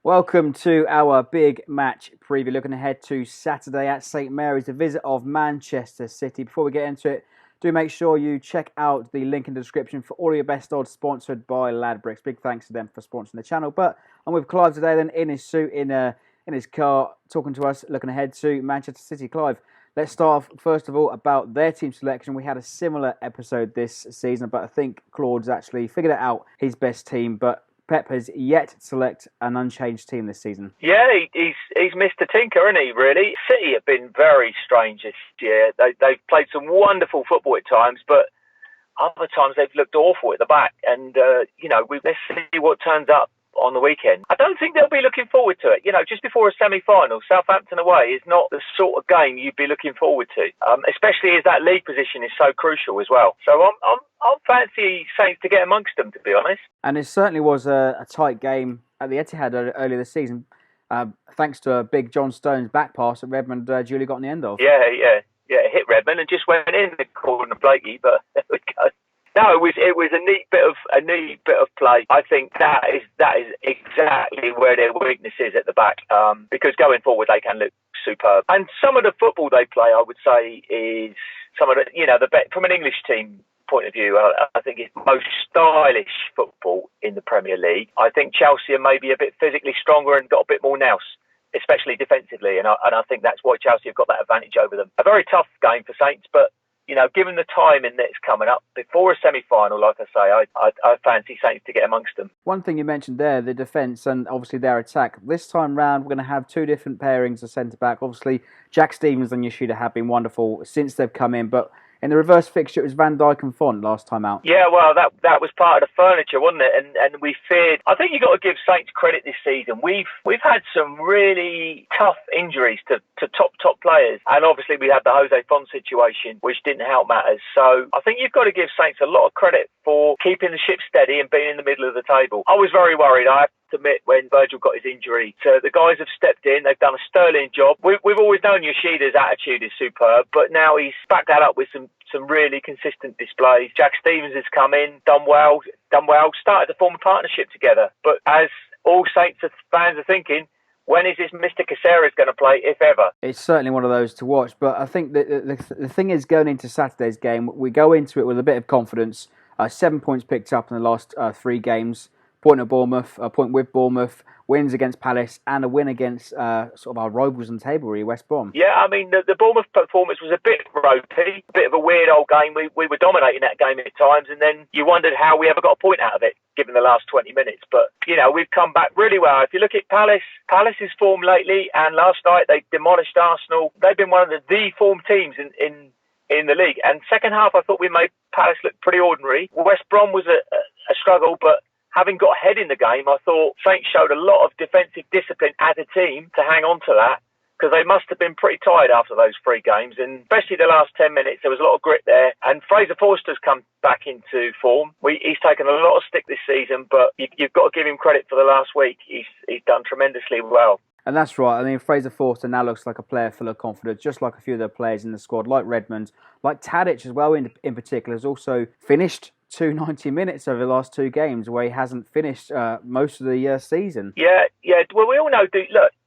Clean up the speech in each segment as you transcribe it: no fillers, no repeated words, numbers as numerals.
Welcome to our big match preview. Looking ahead to Saturday at St Mary's, the visit of Manchester City. Before we get into it, do make sure you check out the link in the description for all your best odds, sponsored by Ladbrokes. Big thanks to them for sponsoring the channel. But I'm with Clive today, then in his suit, in his car, talking to us, looking ahead to Manchester City. Clive, let's start off, first of all, about their team selection. We had a similar episode this season, but I think Claude's actually figured it out, his best team. But Pep has yet to select an unchanged team this season. Yeah, he's missed a tinker, hasn't he, really? City have been very strange this year. They've played some wonderful football at times, but other times they've looked awful at the back. And, let's see what turns up on the weekend. I don't think they'll be looking forward to it. Just before a semi-final, Southampton away is not the sort of game you'd be looking forward to, especially as that league position is so crucial as well. So I'll fancy Saints to get amongst them, to be honest. And it certainly was a tight game at the Etihad earlier this season, thanks to a big John Stones back pass that Redmond duly got on the end of. Yeah, it hit Redmond and just went in according to Blakey, but there we go. No, it was a neat bit of play. I think that is exactly where their weakness is at the back. Because going forward they can look superb. And some of the football they play, I would say, is some of the from an English team point of view, I think it's most stylish football in the Premier League. I think Chelsea are maybe a bit physically stronger and got a bit more nous, especially defensively. And I think that's why Chelsea have got that advantage over them. A very tough game for Saints, but given the timing that's coming up before a semi-final, like I say, I fancy Saints to get amongst them. One thing you mentioned there, the defence and obviously their attack. This time round, we're going to have two different pairings of centre-back. Obviously, Jack Stevens and Yoshida have been wonderful since they've come in, but in the reverse fixture, it was Van Dijk and Font last time out. Yeah, well, that was part of the furniture, wasn't it? And we feared. I think you've got to give Saints credit this season. We've had some really tough injuries to top players, and obviously we had the Jose Font situation, which didn't help matters. So I think you've got to give Saints a lot of credit for keeping the ship steady and being in the middle of the table. I was very worried, I have to admit, when Virgil got his injury. So the guys have stepped in, they've done a sterling job. We've always known Yoshida's attitude is superb, but now he's backed that up with some really consistent displays. Jack Stevens has come in, done well, started to form a partnership together. But as all Saints fans are thinking, when is this Mr. Caceres going to play, if ever? It's certainly one of those to watch, but I think the thing is, going into Saturday's game, we go into it with a bit of confidence. 7 points picked up in the last 3 games. Point at Bournemouth, a point with Bournemouth, wins against Palace, and a win against sort of our rivals in the table, really, West Brom. Yeah, I mean, the Bournemouth performance was a bit ropey, a bit of a weird old game. We were dominating that game at times, and then you wondered how we ever got a point out of it, given the last 20 minutes. But, we've come back really well. If you look at Palace's form lately, and last night they demolished Arsenal. They've been one of the form teams in the league. And second half, I thought we made Palace look pretty ordinary. West Brom was a struggle, but having got ahead in the game, I thought Saints showed a lot of defensive discipline as a team to hang on to that, because they must have been pretty tired after those 3 games, and especially the last 10 minutes, there was a lot of grit there. And Fraser Forster's come back into form. He's taken a lot of stick this season, but you've got to give him credit for the last week. He's done tremendously well. And that's right. I mean, Fraser Forster now looks like a player full of confidence, just like a few of the players in the squad, like Redmond, like Tadic as well in particular, has also finished 90 minutes over the last 2 games, where he hasn't finished most of the season. Yeah. Well, we all know,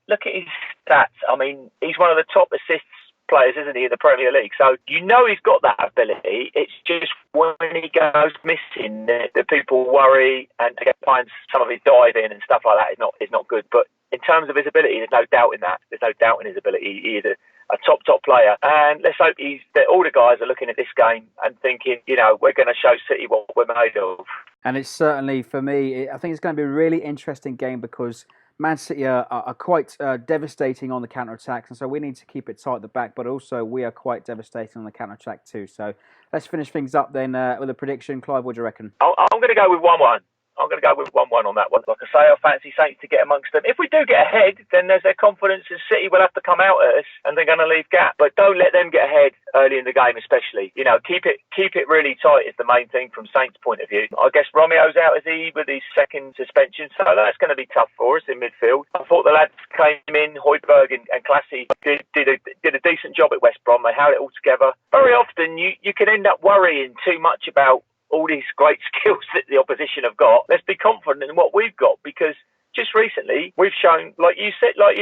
look at his stats. I mean, he's one of the top assists players, isn't he, in the Premier League? So he's got that ability. It's just when he goes missing that people worry, and again, finds some of his diving and stuff like that is not good. But in terms of his ability, there's no doubt in that. There's no doubt in his ability. He is a top player, and let's hope that all the guys are looking at this game and thinking, we're going to show City what we're made of. And it's certainly, for me, I think it's going to be a really interesting game, because Man City are quite devastating on the counter-attacks, and so we need to keep it tight at the back, but also we are quite devastating on the counter-attack too. So let's finish things up then with a prediction. Clive, what do you reckon? I'm going to go with 1-1. I'm going to go with 1-1 on that one. Like I say, I fancy Saints to get amongst them. If we do get ahead, then there's their confidence, and City will have to come out at us, and they're going to leave gap. But don't let them get ahead early in the game, especially. Keep it really tight is the main thing from Saints' point of view. I guess Romeo's out, is he, with his second suspension, so that's going to be tough for us in midfield. I thought the lads came in, Højbjerg and Classy, did a decent job at West Brom. They held it all together. Very often, you can end up worrying too much about all these great skills that the opposition have got. Let's be confident in what we've got, because just recently we've shown, like you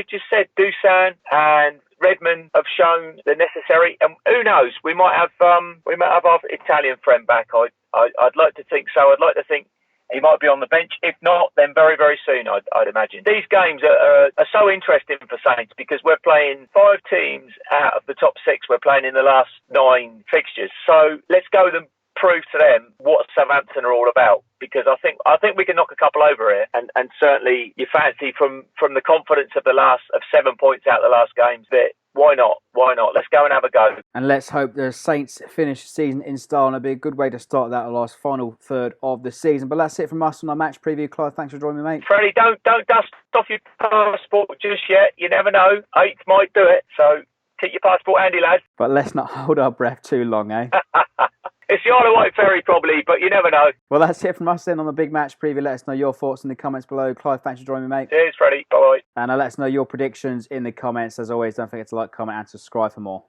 just said, Dusan and Redmond have shown the necessary, and who knows, we might have our Italian friend back. I'd like to think so. I'd like to think he might be on the bench. If not, then very, very soon, I'd imagine. These games are so interesting for Saints because we're playing 5 teams out of the top 6. We're playing in the last 9 fixtures. So let's go and prove to them what Southampton are all about. Because I think we can knock a couple over here, and certainly you fancy from the confidence of 7 points out of the last games that why not? Let's go and have a go. And let's hope the Saints finish the season in style, and it'll be a good way to start that last final third of the season. But that's it from us on our match preview. Clive, thanks for joining me, mate. Freddie, don't dust off your passport just yet. You never know. 8th might do it, so keep your passport handy, lad. But let's not hold our breath too long, eh? It's the Isle of Wight ferry probably, but you never know. Well, that's it from us then on the big match preview. Let us know your thoughts in the comments below. Clive, thanks for joining me, mate. Cheers, Freddie. Bye-bye. And let us know your predictions in the comments. As always, don't forget to like, comment and subscribe for more.